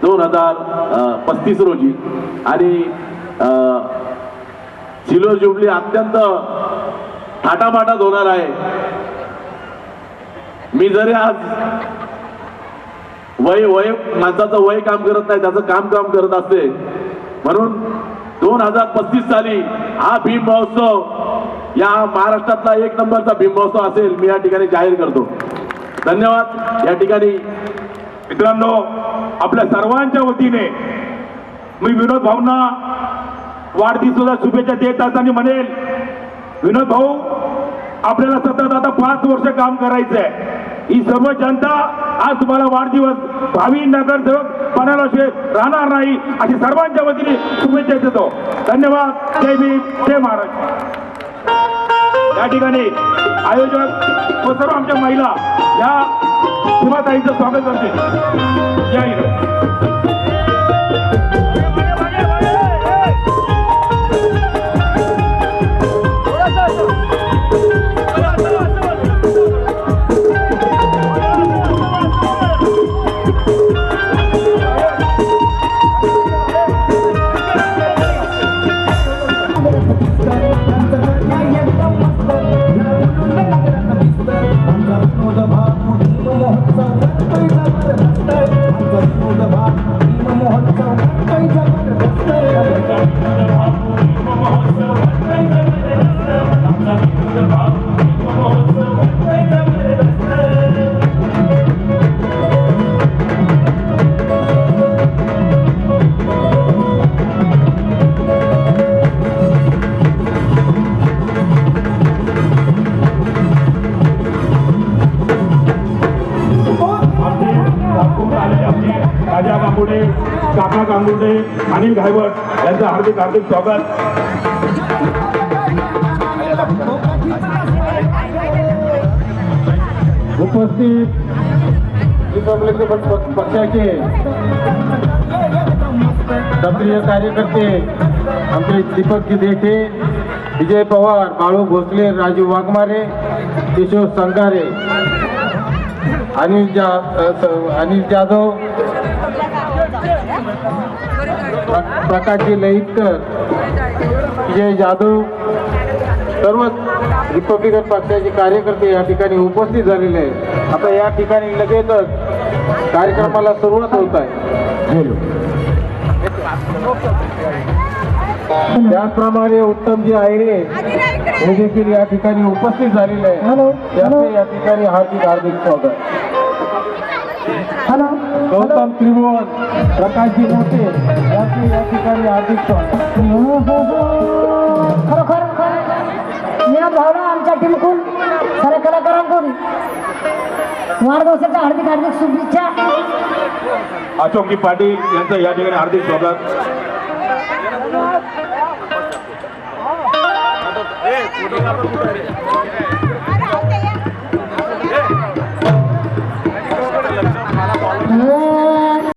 2035 रोजी आणि silver jubilee अत्यंत थाटामाटात होणार आहे. मी जरी आज वय माणसाचं वय काम करत नाही, त्याचं काम करत असते. म्हणून 2035 साली हा भीम महोत्सव या महाराष्ट्रातला 1 नंबरचा भीम महोत्सव असेल, मी या ठिकाणी जाहीर करतो. धन्यवाद. या ठिकाणी मित्रांनो, आपल्या सर्वांच्या वतीने मी विनोद भाऊंना वाढदिवसाला शुभेच्छा देत असताना म्हणेल, विनोद भाऊ, आपल्याला सतत आता 5 वर्ष काम करायचंय. ही सर्व जनता आज तुम्हाला वाढदिवस भावी नगरसेवक बनायला राहणार नाही अशी सर्वांच्या वतीने शुभेच्छा देतो. धन्यवाद. जय भीम, जय महाराष्ट्र. या ठिकाणी आयोजक व सर्व आमच्या महिला या सीमाताईंचं स्वागत करते. जय हिंद. राजा गांगुडे, काका गांगुडे, अनिल घायवट यांचं हार्दिक स्वागत. उपस्थित रिपब्लिकन पक्षाचे सक्रिय कार्यकर्ते आमचे दीपक गिदेठे, विजय पवार, बाळू भोसले, राजू वाघमारे, केशव संगारे, अनिल जाधव, प्रकाशजी लहितकर, विजय जाधव, सर्व रिपब्लिकन पक्षाचे कार्यकर्ते या ठिकाणी उपस्थित झालेले आहेत. आता या ठिकाणी लगेचच कार्यक्रमाला सुरुवात होत आहे. त्याचप्रमाणे उत्तमजी आयरे हे देखील या ठिकाणी उपस्थित झालेले आहे. त्याचे या ठिकाणी हार्दिक स्वागत. गौतम त्रिभुवन, प्रकाशजी मोठे यांचे या ठिकाणी हार्दिक स्वागत. खरोखर या भावना आमच्या टीमकडून सर्व कलाकारांकडून वाढदिवसाच्या हार्दिक शुभेच्छा. अशोकजी पाटील यांचं या ठिकाणी हार्दिक स्वागत. ए